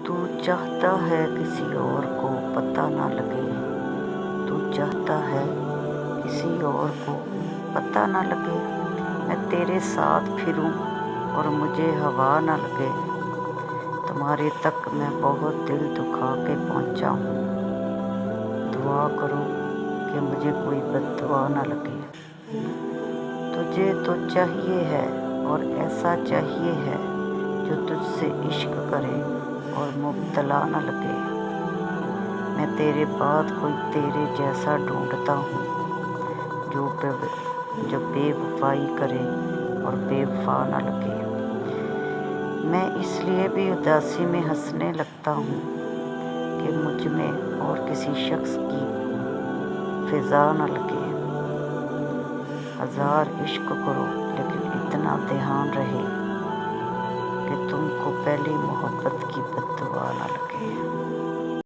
तू चाहता है किसी और को पता ना लगे, तू चाहता है किसी और को पता ना लगे, मैं तेरे साथ फिरूं और मुझे हवा ना लगे। तुम्हारे तक मैं बहुत दिल दुखा के पहुंचा हूँ, दुआ करो कि मुझे कोई बद्दुआ ना लगे। तुझे तो चाहिए है और ऐसा चाहिए है जो तुझसे इश्क करे और मुब्तला न लगे। मैं तेरे बाद कोई तेरे जैसा ढूंढता हूँ जो बेवफाई करे और बेवफा न लगे। मैं इसलिए भी उदासी में हंसने लगता हूँ कि मुझ में और किसी शख्स की फिजा न लगे। हज़ार इश्क करो लेकिन इतना ध्यान रहे कि तुमको पहली मोहब्बत की बद्दुआ न लगे।